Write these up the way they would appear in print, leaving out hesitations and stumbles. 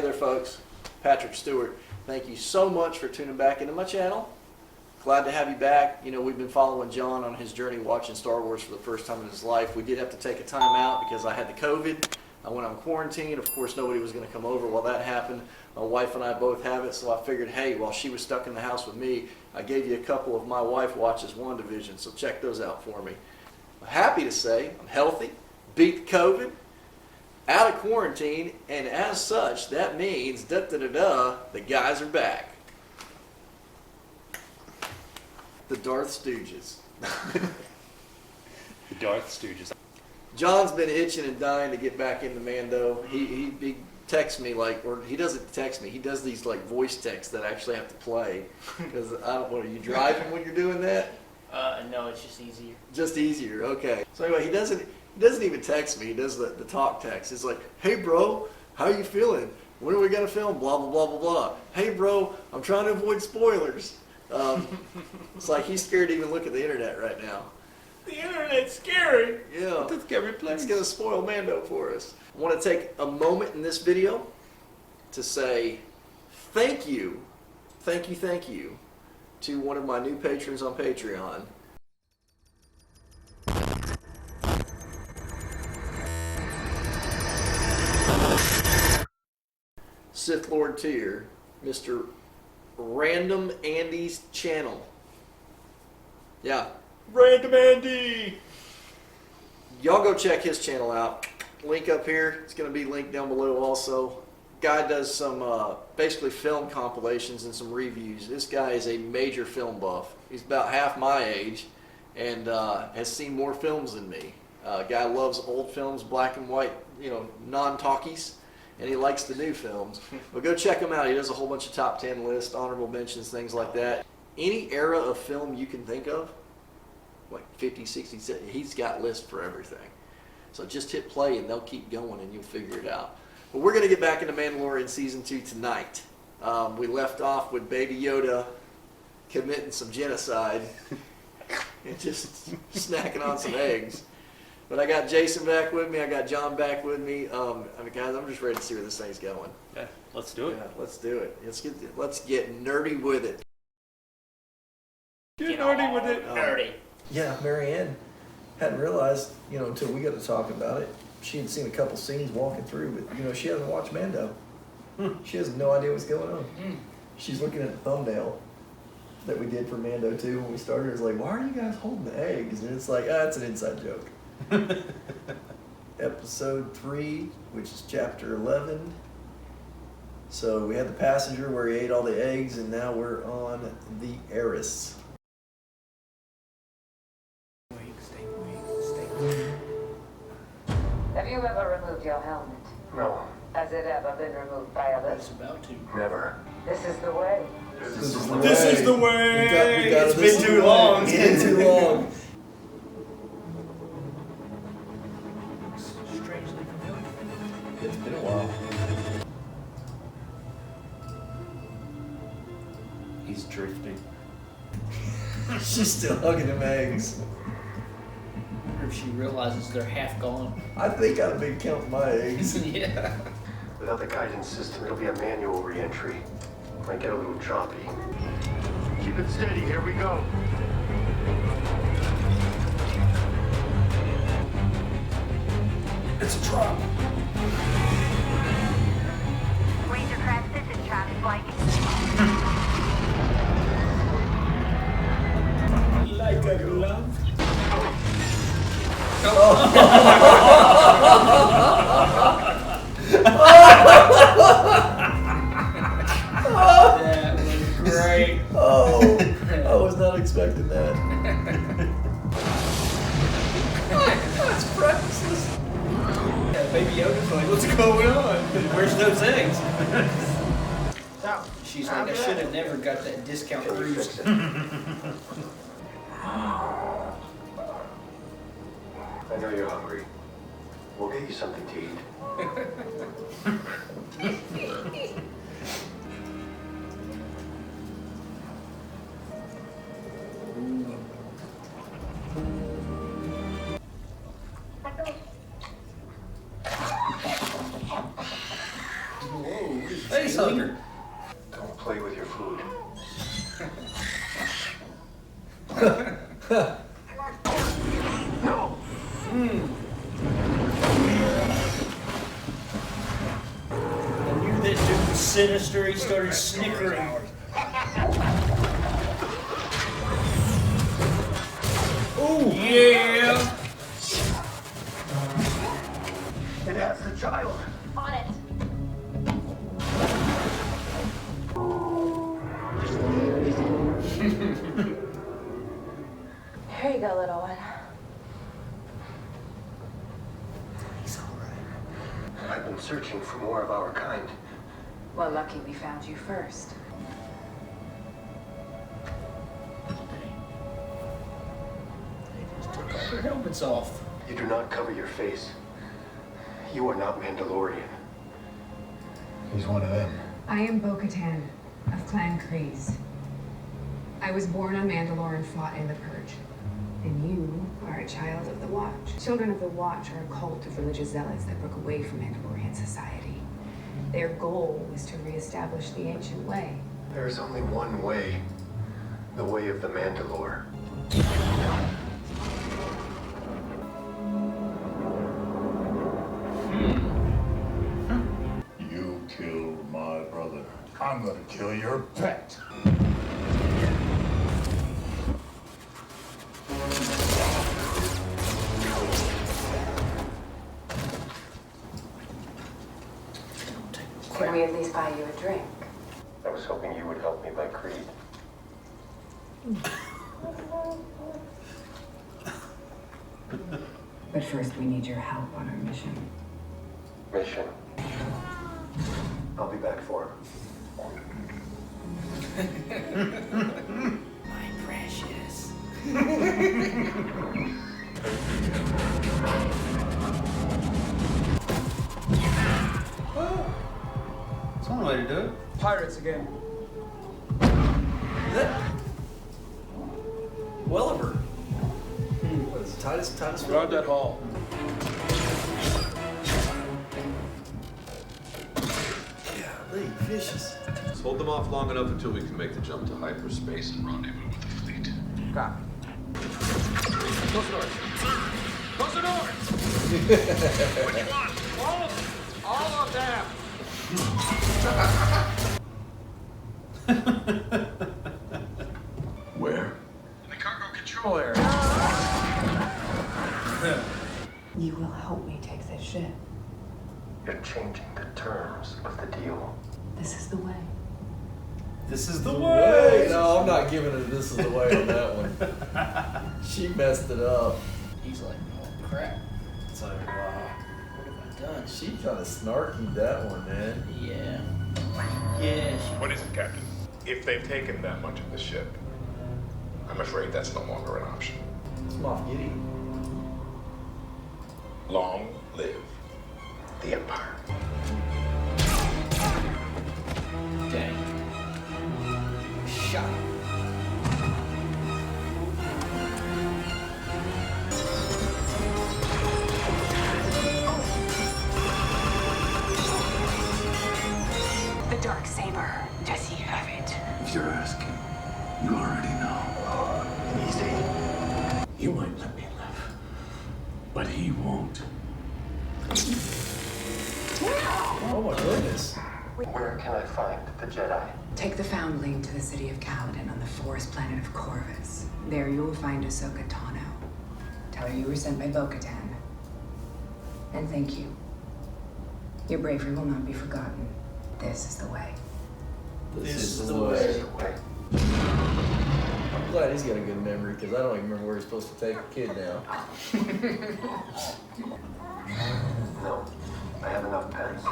there, folks. Patrick Stewart. Thank you so much for tuning back into my channel. Glad to have you back. You know, we've been following John on his journey watching Star Wars for the first time in his life. We did have to take a time out because I had the COVID. I went on quarantine. Of course, nobody was going to come over while that happened. My wife and I both have it, so I figured, hey, while she was stuck in the house with me, I gave you a couple of my wife watches WandaVision, so check those out for me. I'm happy to say I'm healthy, beat COVID, out of quarantine, and as such, that means, the guys are back. The Darth Stooges. The Darth Stooges. John's been itching and dying to get back into Mando. He texts me or he doesn't text me. He does these like voice texts that I actually have to play because I don't. What are you driving when you're doing that? No, it's just easier. Just easier. Okay. So anyway, he doesn't even text me. He does the talk text. It's like, hey bro, how you feeling? When are we gonna film? Blah blah blah blah blah. Hey bro, I'm trying to avoid spoilers. It's like he's scared to even look at the internet right now. The internet's scary. Yeah. It's scary place. It's going to spoil Mando for us. I want to take a moment in this video to say thank you to one of my new patrons on Patreon. Sith Lord tier, Mr. Random Andy's channel. Yeah. Random Andy. Y'all go check his channel out. Link up here. It's going to be linked down below also. Guy does some basically film compilations and some reviews. This guy is a major film buff. He's about half my age and has seen more films than me. Guy loves old films, black and white, non-talkies, and he likes the new films. But go check him out. He does a whole bunch of top 10 lists, honorable mentions, things like that. Any era of film you can think of, like 50, 60, 70, he's got lists for everything. So just hit play and they'll keep going and you'll figure it out. But we're going to get back into Mandalorian Season 2 tonight. We left off with Baby Yoda committing some genocide and just snacking on some eggs. But I got Jason back with me. I got John back with me. Guys, I'm just ready to see where this thing's going. Yeah, let's do it. Yeah, let's do it. Let's get nerdy with it. Get nerdy with it. Nerdy. Yeah, Marianne hadn't realized, until we got to talk about it. She had seen a couple scenes walking through, but, she hasn't watched Mando. She has no idea what's going on. She's looking at the thumbnail that we did for Mando 2 when we started. It's like, why are you guys holding the eggs? And it's like, it's an inside joke. Episode 3, which is chapter 11. So we had the passenger where he ate all the eggs, and now we're on the heiress. Have you ever removed your helmet? No, Has it ever been removed by others? It's about to. never. This is the way. This is the way. We got It's been too long. It's been too long. Strangely familiar. It's been a while. He's drifting. She's still hugging them eggs. I wonder if she realizes they're half gone. I think I've been counting my eggs. Yeah. Without the guidance system, it'll be a manual re-entry. Might get a little choppy. Keep it steady, here we go. It's a trap. Ranger Craft, this is Travis White. Like a glove. That was great. Oh, I was not expecting that. That's priceless. Yeah, Baby Yoda's like, what's going on? Where's those eggs? She's like, I should have never got that discount cruise. I know you're hungry. We'll get you something to eat. Face hugger. Don't play with your food. No! I knew that dude was sinister. He started snickering. Oh, yeah. It has the child. On it. Here you go, little one. He's all right. I've been searching for more of our kind. Well, lucky we found you first. They just took all their helmets off. You do not cover your face. You are not Mandalorian. He's one of them. I am Bo-Katan of Clan Kryze. I was born on Mandalore and fought in the Purge. And you are a child of the Watch. Children of the Watch are a cult of religious zealots that broke away from Mandalorian society. Their goal was to reestablish the ancient way. There is only one way. The way of the Mandalore. You killed my brother. I'm gonna kill your pet. Can we at least buy you a drink? I was hoping you would help me by creed. But first, we need your help on our mission. Mission. I'll be back for him. My precious. That's one way to do it. Pirates again. Welliver. What is it, Titus? Guard that hall. Golly, vicious. Let's hold them off long enough until we can make the jump to hyperspace and rendezvous with the fleet. Copy. Close the doors. Close the doors! Which one? All of them. All of them. Where? In the cargo control area. You will help me take this ship. You're changing the terms of the deal. This is the way. This is the Hey, no, I'm not giving it this is the way on that one. She messed it up. He's like, oh crap. It's like, wow, what have I done? She kind of snarky that one, man. Yeah. Yeah. What is it, Captain? If they've taken that much of the ship, I'm afraid that's no longer an option. It's Moff Gideon. Long live the Empire. Dang. Shot. The dark saber. Does he have it? If you're asking, you already know. Easy. He might let me live, but he won't. Oh my goodness. Where can I find the Jedi? Take the Foundling to the city of Kaladin on the forest planet of Corvus. There you will find Ahsoka Tano. Tell her you were sent by Bo-Katan. And thank you. Your bravery will not be forgotten. This is the way. This is the This is way. the way. I'm glad he's got a good memory because I don't even remember where he's supposed to take a kid now. No, I have enough pens.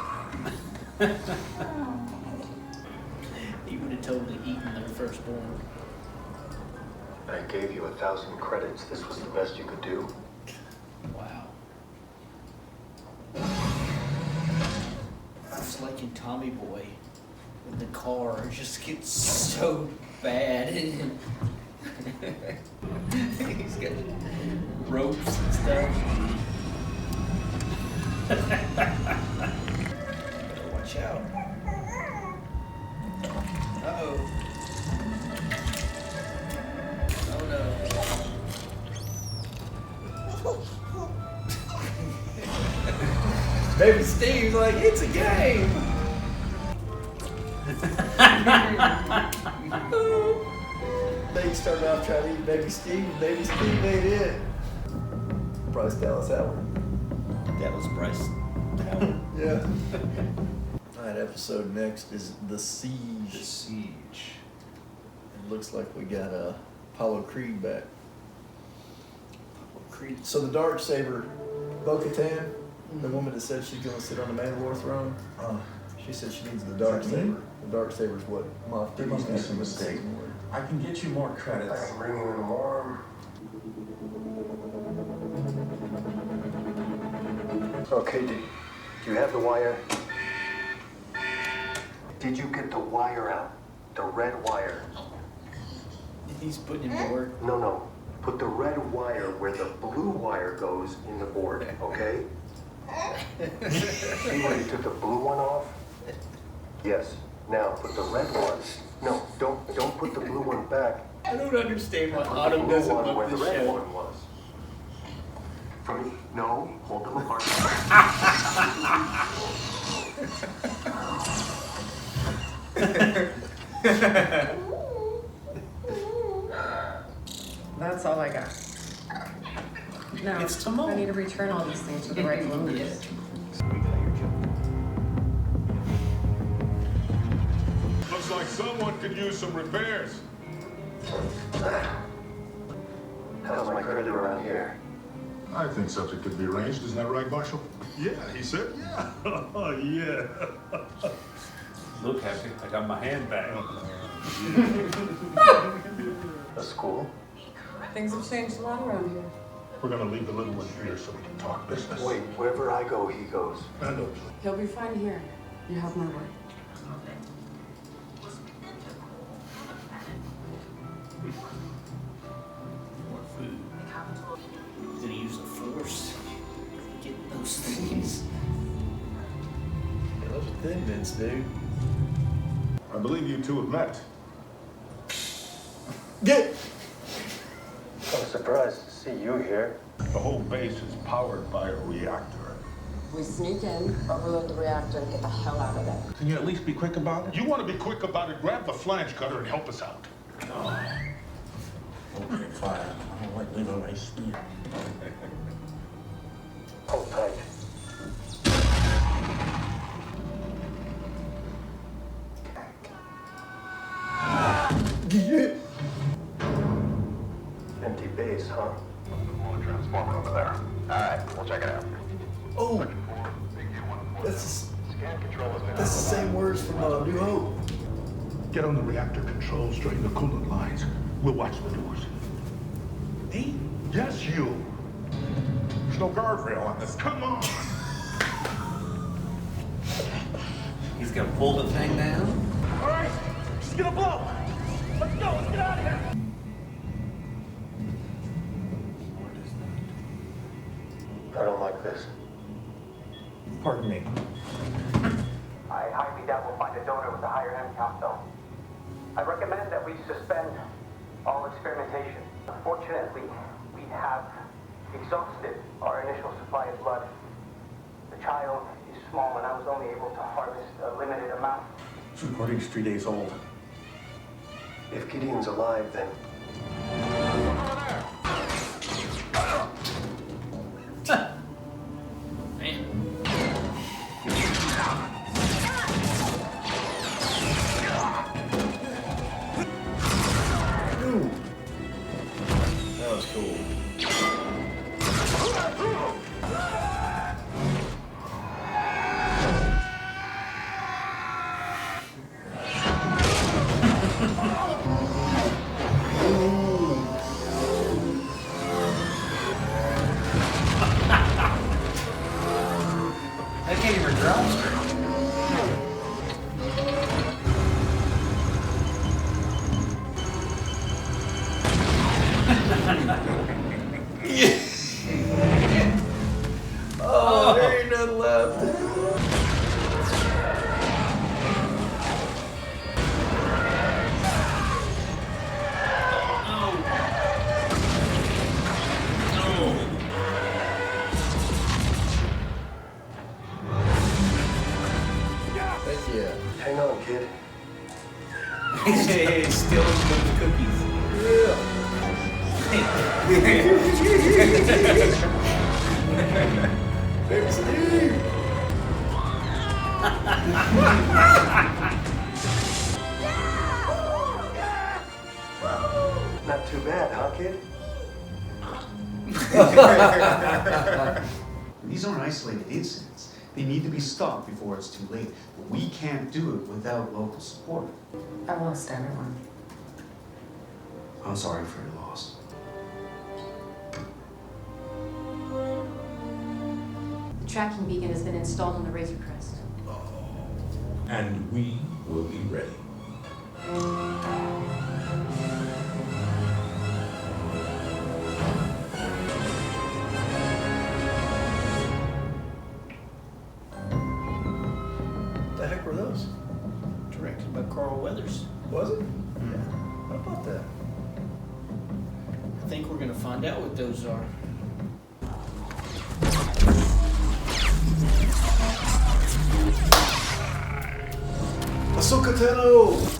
He would have totally eaten their firstborn. I gave you 1,000 credits. This was the best you could do. Wow. It's like in Tommy Boy, when the car just gets so bad. He's got ropes and stuff. Better watch out. Uh-oh. Oh no. Baby Steve's like, it's a game! They started off trying to eat Baby Steve, and Baby Steve ate it. Bryce Dallas Howard. That was Bryce Howard. Yeah. Alright, episode next is The Siege. The Siege. It looks like we got Apollo Creed back. Creed. So the Darksaber, Bo-Katan, the woman that said she's going to sit on the Mandalore throne, she said she needs the Darksaber. The Darksaber is what Moff There must be some mistake. I can get you more credits. I can bring you in more. Okay, do you have the wire? Did you get the wire out? The red wire? He's putting him to work. No. Put the red wire where the blue wire goes in the board, okay? See where you took the blue one off? Yes. Now put the red one. No, don't put the blue one back. I don't understand why Put the Autumn blue doesn't one love where the this red show. one was. No, hold them apart. That's all I got. No, It's Timon. I need to return all these things to the right location. Looks like someone could use some repairs. How's my credit around here? I think something could be arranged. Isn't that right, Marshal? Yeah, he said, yeah. Yeah. Look, Happy, I got my hand back. A school? Things have changed a lot around here. We're gonna leave the little one here so we can talk business. Wait, wherever I go, he goes. He'll be fine here. You have my word. More food. He's gonna use the Force to get those things. Yeah, those are thin mints, dude. I believe you two have met. Get! I'm surprised to see you here. The whole base is powered by a reactor. We sneak in, overload the reactor, and get the hell out of there. Can you at least be quick about it? You want to be quick about it, grab the flange cutter and help us out. Okay, fine. I don't like leaving my speed. Hold tight. Empty base, huh? Transformer over there. All right, we'll check it out. Oh! That's the same words from New Hope. Get on the reactor controls, drain the coolant lines. We'll watch the doors. Me? Yes, you. There's no guardrail on this. Come on! He's gonna pull the thing down. All right, she's gonna blow. Let's go, let's get out of here. I don't like this. Pardon me. I highly doubt we'll find a donor with a higher M count, though. I recommend that we suspend all experimentation. Unfortunately, we have exhausted our initial supply of blood. The child is small, and I was only able to harvest a limited amount. This recording's 3 days old. If Gideon's alive, then Man. Ooh. That was cool. kid. Hey, stealing those cookies. Big Steve! Not too bad, huh, kid? These aren't isolated incidents. They need to be stopped before it's too late. But we can't do it without local support. I lost everyone. I'm sorry for your loss. The tracking beacon has been installed on the Razor Crest. And we will be ready. What the heck were those? Directed by Carl Weathers. Was it? Yeah. How about that? I think we're gonna find out what those are. Ahsoka Tano!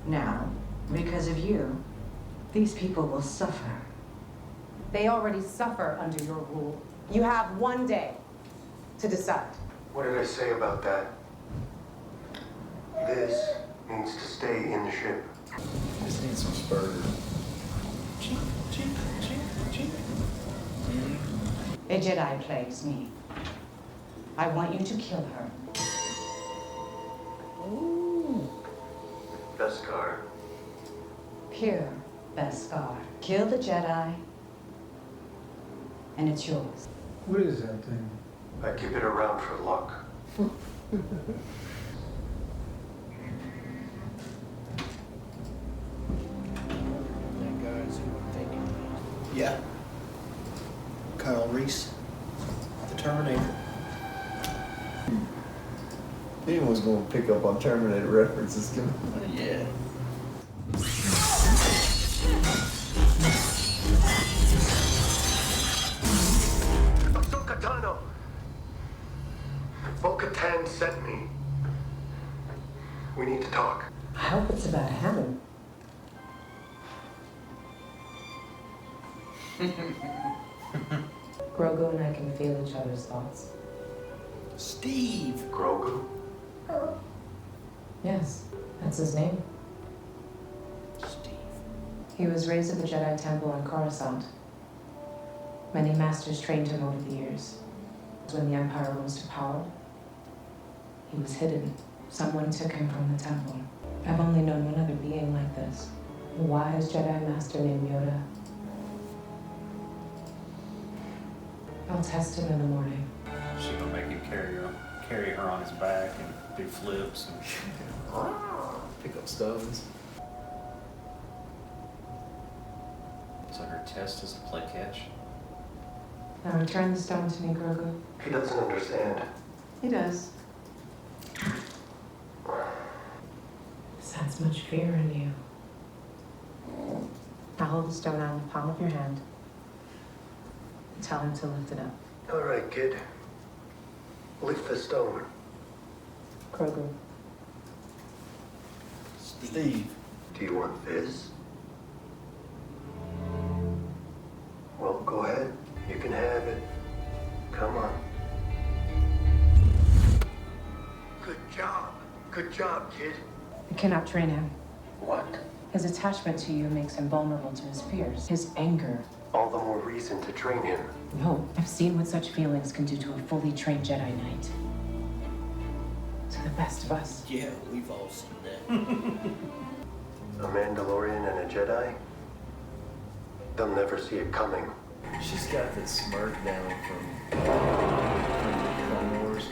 Now, because of you, these people will suffer. They already suffer under your rule. You have 1 day to decide. What did I say about that? This needs to stay in the ship. Just need some spurs. Cheep, cheep, cheep, cheep. A Jedi plagues me. I want you to kill her. Ooh. Beskar. Pure Beskar. Kill the Jedi, and it's yours. What is that thing? I keep it around for luck. That guy's who I'm thinking. Yeah. Kyle Reese, the Terminator. Anyone's gonna pick up on Terminator references. Yeah. Ahsoka Tano! Bo-Katan sent me. We need to talk. I hope it's about heaven. Grogu and I can feel each other's thoughts. Steve. Grogu? Yes, that's his name. Steve. He was raised at the Jedi Temple on Coruscant. Many masters trained him over the years. When the Empire rose to power, he was hidden. Someone took him from the temple. I've only known one other being like this. A wise Jedi master named Yoda. I'll test him in the morning. She gonna make him carry her on his back and do flips and Pick up stones. so her test is to play catch. Now return the stone to me, Grogu. He doesn't understand. He does. Sense much fear in you. Now hold the stone out in the palm of your hand. And tell him to lift it up. All right, kid. Lift the stone. Grogu. Steve. Do you want this? Well, go ahead. You can have it. Come on. Good job. Good job, kid. You cannot train him. What? His attachment to you makes him vulnerable to his fears. His anger. All the more reason to train him. No, I've seen what such feelings can do to a fully trained Jedi Knight. To the best of us. Yeah, we've all seen that. A Mandalorian and a Jedi? They'll never see it coming. She's got that smirk down from Clone Wars.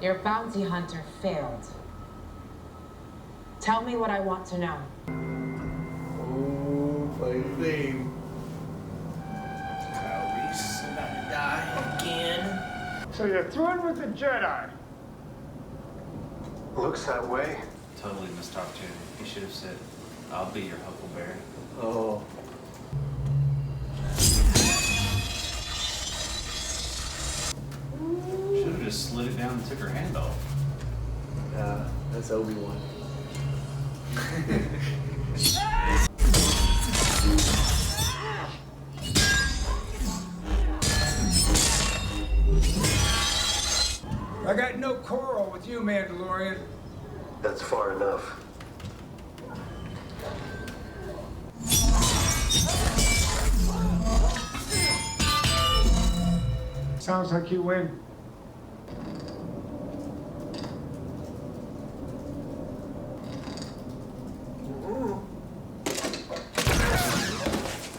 Your bounty hunter failed. Tell me what I want to know. Oh, baby. Kyrie's about to die again. So you're through with the Jedi? Looks that way. Totally missed opportunity. He should have said, "I'll be your Huckleberry." Oh. Should have just slid it down and took her hand off. That's Obi-Wan. I got no quarrel with you, Mandalorian. That's far enough. Sounds like you win.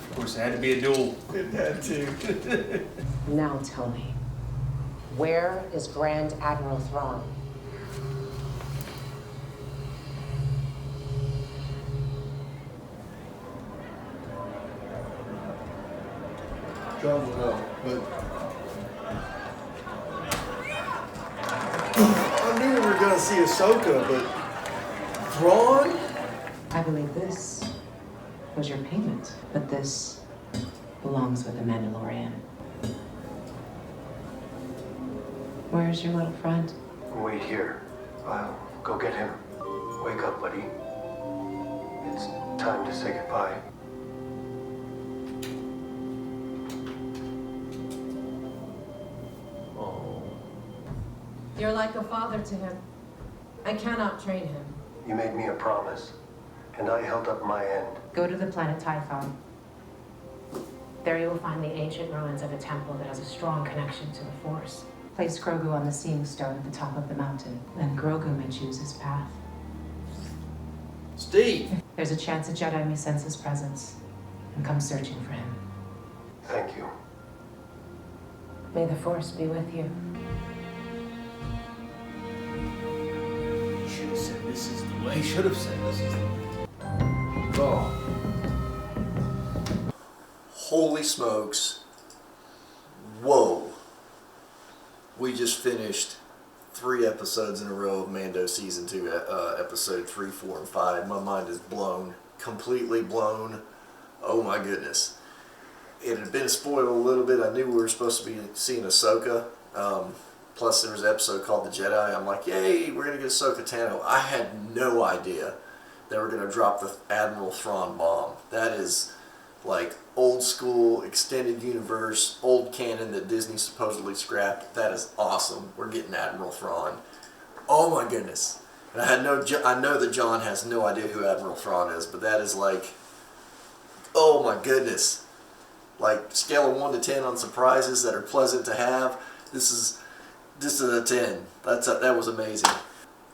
Of course, it had to be a duel. It had to. Now tell me, where is Grand Admiral Thrawn? John will know, but I knew we were gonna see Ahsoka, but Thrawn? I believe this was your payment, but this belongs with the Mandalorian. Where's your little friend? Wait here. I'll go get him. Wake up, buddy. It's time to say goodbye. You're like a father to him. I cannot trade him. You made me a promise, and I held up my end. Go to the planet Typhon. There you will find the ancient ruins of a temple that has a strong connection to the Force. Place Grogu on the Seeing Stone at the top of the mountain. Then Grogu may choose his path. Steve! There's a chance a Jedi may sense his presence and come searching for him. Thank you. May the Force be with you. He should have said this is the way. He should have said this is the way. Oh. Holy smokes. Whoa. We just finished 3 episodes in a row of Mando Season 2, episode 3, 4, and 5. My mind is blown. Completely blown. Oh my goodness. It had been spoiled a little bit. I knew we were supposed to be seeing Ahsoka. Plus there was an episode called The Jedi. I'm like, yay, we're going to get Ahsoka Tano. I had no idea they were going to drop the Admiral Thrawn bomb. That is like old school, extended universe, old canon that Disney supposedly scrapped. That is awesome. We're getting Admiral Thrawn. Oh my goodness. And I know that John has no idea who Admiral Thrawn is, but that is like, oh my goodness. Like scale of 1 to 10 on surprises that are pleasant to have. This is a 10. That was amazing.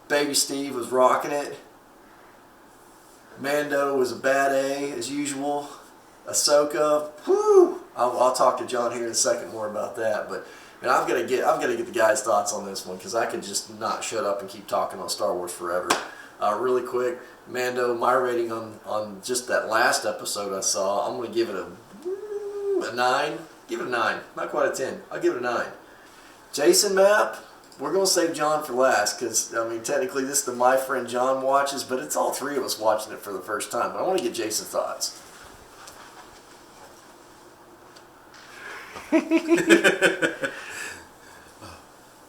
Baby Steve was rocking it. Mando was a bad A as usual. Ahsoka, whoo! I'll talk to John here in a second more about that. But man, I've got to get the guy's thoughts on this one because I could just not shut up and keep talking on Star Wars forever. Really quick, Mando, my rating on just that last episode I saw, I'm going to give it a 9. Give it a 9. Not quite a 10. I'll give it a 9. Jason Map, we're going to save John for last because, I mean, technically this is the My Friend John watches, but it's all 3 of us watching it for the first time. But I want to get Jason's thoughts.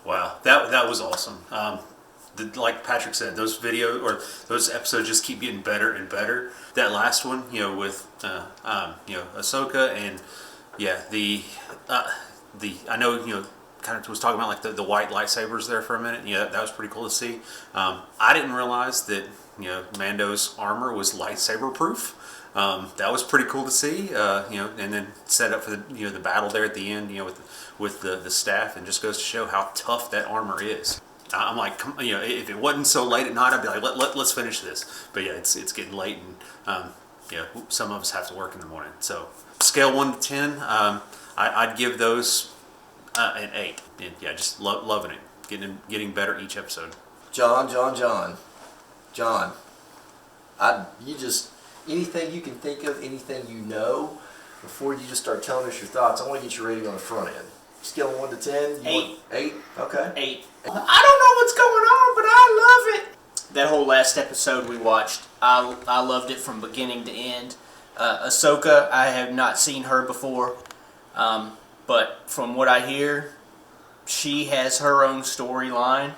Wow, that was awesome. Like Patrick said, those episodes just keep getting better and better. That last one, with Ahsoka and I know kind of was talking about like the white lightsabers there for a minute. That was pretty cool to see. I didn't realize that Mando's armor was lightsaber proof. That was pretty cool to see. And then set up for the battle there at the end. With the staff, and just goes to show how tough that armor is. I'm like, if it wasn't so late at night, I'd be like, let's finish this. But yeah, it's getting late, and some of us have to work in the morning. So scale 1 to 10, I'd give those an 8. And yeah, just loving it. getting better each episode. John. You just, anything you can think of, anything you know, before you just start telling us your thoughts, I want to get your rating on the front end. Scale of 1 to 10? 8. 8? Okay. 8. I don't know what's going on, but I love it. That whole last episode we watched, I loved it from beginning to end. Ahsoka, I have not seen her before, but from what I hear, she has her own storyline,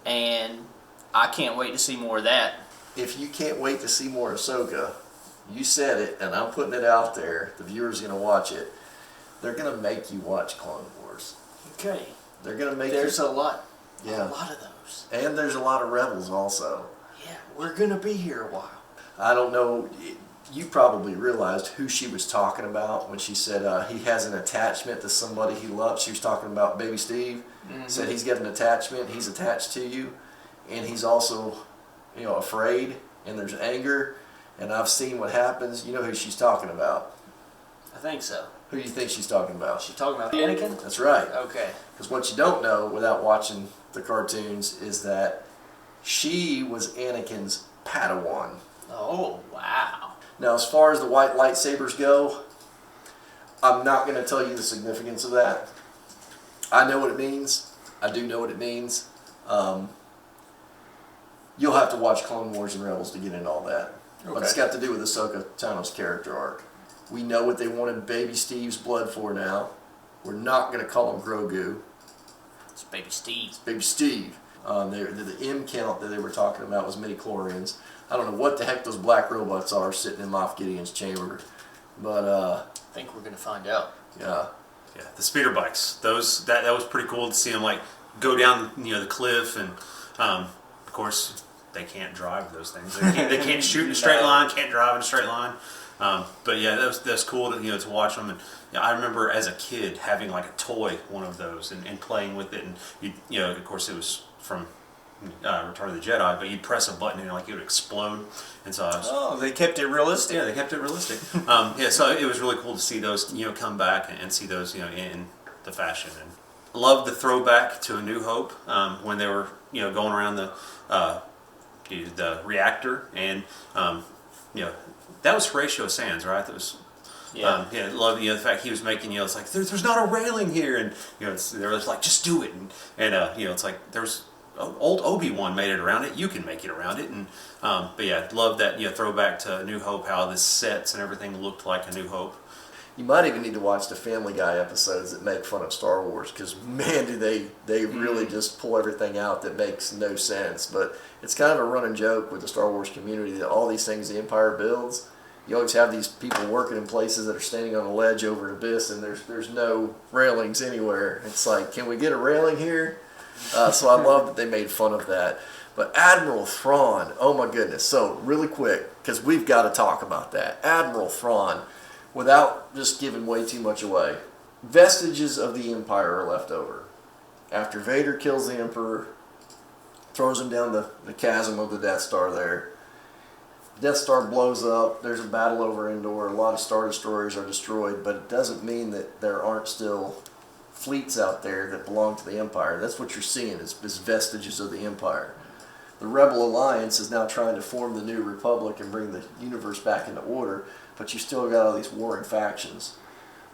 and I can't wait to see more of that. If you can't wait to see more Ahsoka, you said it, and I'm putting it out there. The viewer's going to watch it. They're going to make you watch Clone Wars. Okay. They're going to make There's a lot. Yeah. A lot of those. And there's a lot of Rebels also. Yeah, we're going to be here a while. I don't know. You probably realized who she was talking about when she said he has an attachment to somebody he loves. She was talking about Baby Steve. Mm-hmm. Said he's got an attachment. He's attached to you. And he's also, afraid. And there's anger. And I've seen what happens. You know who she's talking about. I think so. Who do you think she's talking about? She's talking about Anakin? That's right. Okay. Because what you don't know without watching the cartoons is that she was Anakin's Padawan. Oh, wow. Now, as far as the white lightsabers go, I'm not going to tell you the significance of that. I know what it means. I do know what it means. You'll have to watch Clone Wars and Rebels to get into all that. Okay. But it's got to do with Ahsoka Tano's character arc. We know what they wanted Baby Steve's blood for now. We're not going to call him Grogu. It's Baby Steve. It's Baby Steve. The M count that they were talking about was midi-chlorians. I don't know what the heck those black robots are sitting in Moff Gideon's chamber, but I think we're going to find out. Yeah. Yeah, the speeder bikes. That was pretty cool to see them like go down the cliff, and of course they can't drive those things. They can't shoot in a straight line. Can't drive in a straight line. But yeah, that's cool to to watch them. And I remember as a kid having like a toy one of those and playing with it, and of course it was from Return of the Jedi, but you'd press a button and like it would explode. And so they kept it realistic. Yeah, they kept it realistic. So it was really cool to see those come back and see those in the fashion. And loved the throwback to A New Hope when they were going around the reactor, and that was Horatio Sands, right? That was love the fact he was making it's like there's not a railing here, and they're just like just do it, and it's like there's old Obi-Wan made it around it, you can make it around it, and but yeah, love that throwback to A New Hope, how the sets and everything looked like A New Hope. you might even need to watch the Family Guy episodes that make fun of Star Wars, because man, do they really just pull everything out that makes no sense. But it's kind of a running joke with the Star Wars community that all these things the Empire builds, you always have these people working in places that are standing on a ledge over an abyss, and there's no railings anywhere. It's like, can we get a railing here? So I love that they made fun of that. But Admiral Thrawn, oh my goodness. So really quick, because we've got to talk about that. Admiral Thrawn, without just giving way too much away, vestiges of the Empire are left over. After Vader kills the Emperor, throws him down the chasm of the Death Star there, Death Star blows up, there's a battle over Endor, a lot of Star Destroyers are destroyed, but it doesn't mean that there aren't still fleets out there that belong to the Empire. That's what you're seeing, is vestiges of the Empire. The Rebel Alliance is now trying to form the new Republic and bring the universe back into order, but you still got all these warring factions.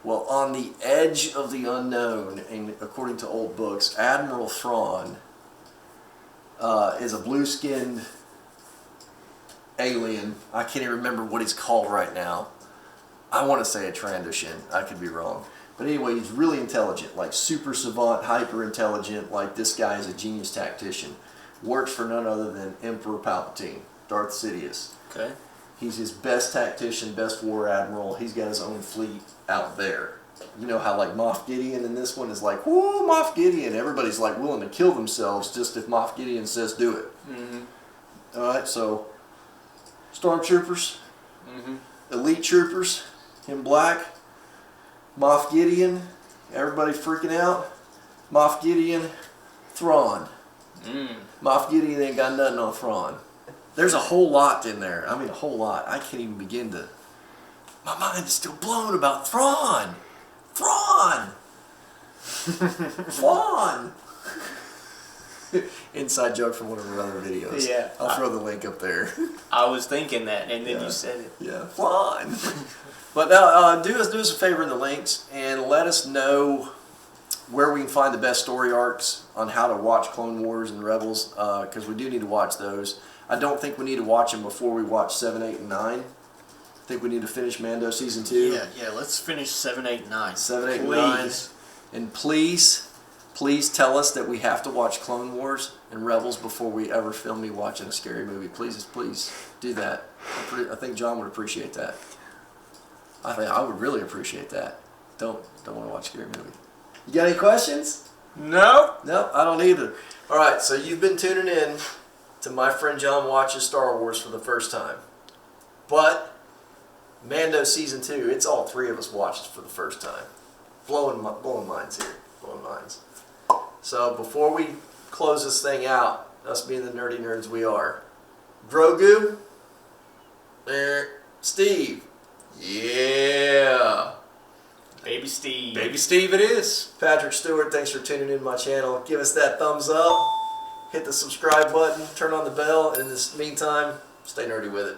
Well, on the edge of the unknown, and according to old books, Admiral Thrawn is a blue-skinned alien. I can't even remember what he's called right now. I want to say a Trandoshan. I could be wrong. But anyway, he's really intelligent, like super savant, hyper intelligent, like this guy is a genius tactician. Works for none other than Emperor Palpatine, Darth Sidious. Okay. He's his best tactician, best war admiral. He's got his own fleet out there. You know how like Moff Gideon in this one is like, whoo, Moff Gideon. Everybody's like willing to kill themselves just if Moff Gideon says do it. Mm-hmm. All right, so Stormtroopers, elite troopers in black, Moff Gideon, everybody freaking out. Moff Gideon, Thrawn. Moff Gideon ain't got nothing on Thrawn. There's a whole lot in there. I mean, a whole lot. I can't even begin to. My mind is still blown about Thrawn. Thrawn! Thrawn! Inside joke from one of our other videos. Yeah. I'll throw the link up there. I was thinking that, and then Yeah. you said it. Yeah, flying. But now, do us a favor in the links and let us know where we can find the best story arcs on how to watch Clone Wars and Rebels, because we do need to watch those. I don't think we need to watch them before we watch 7, 8, and 9. I think we need to finish Mando Season 2. Yeah, let's finish 7, 8, 9. 7, 8, and 9. And please tell us that we have to watch Clone Wars and Rebels before we ever film me watching a scary movie. Please do that. I think John would appreciate that. I think I would really appreciate that. Don't want to watch a scary movie. You got any questions? No. No, I don't either. All right, so you've been tuning in to my friend John watches Star Wars for the first time. But Mando Season 2, it's all three of us watched for the first time. Blowing minds here. Blowing minds. So before we close this thing out, us being the nerdy nerds we are, Grogu, Steve, yeah. Baby Steve. Baby Steve it is. Patrick Stewart, thanks for tuning in to my channel. Give us that thumbs up, hit the subscribe button, turn on the bell, and in this meantime, stay nerdy with it.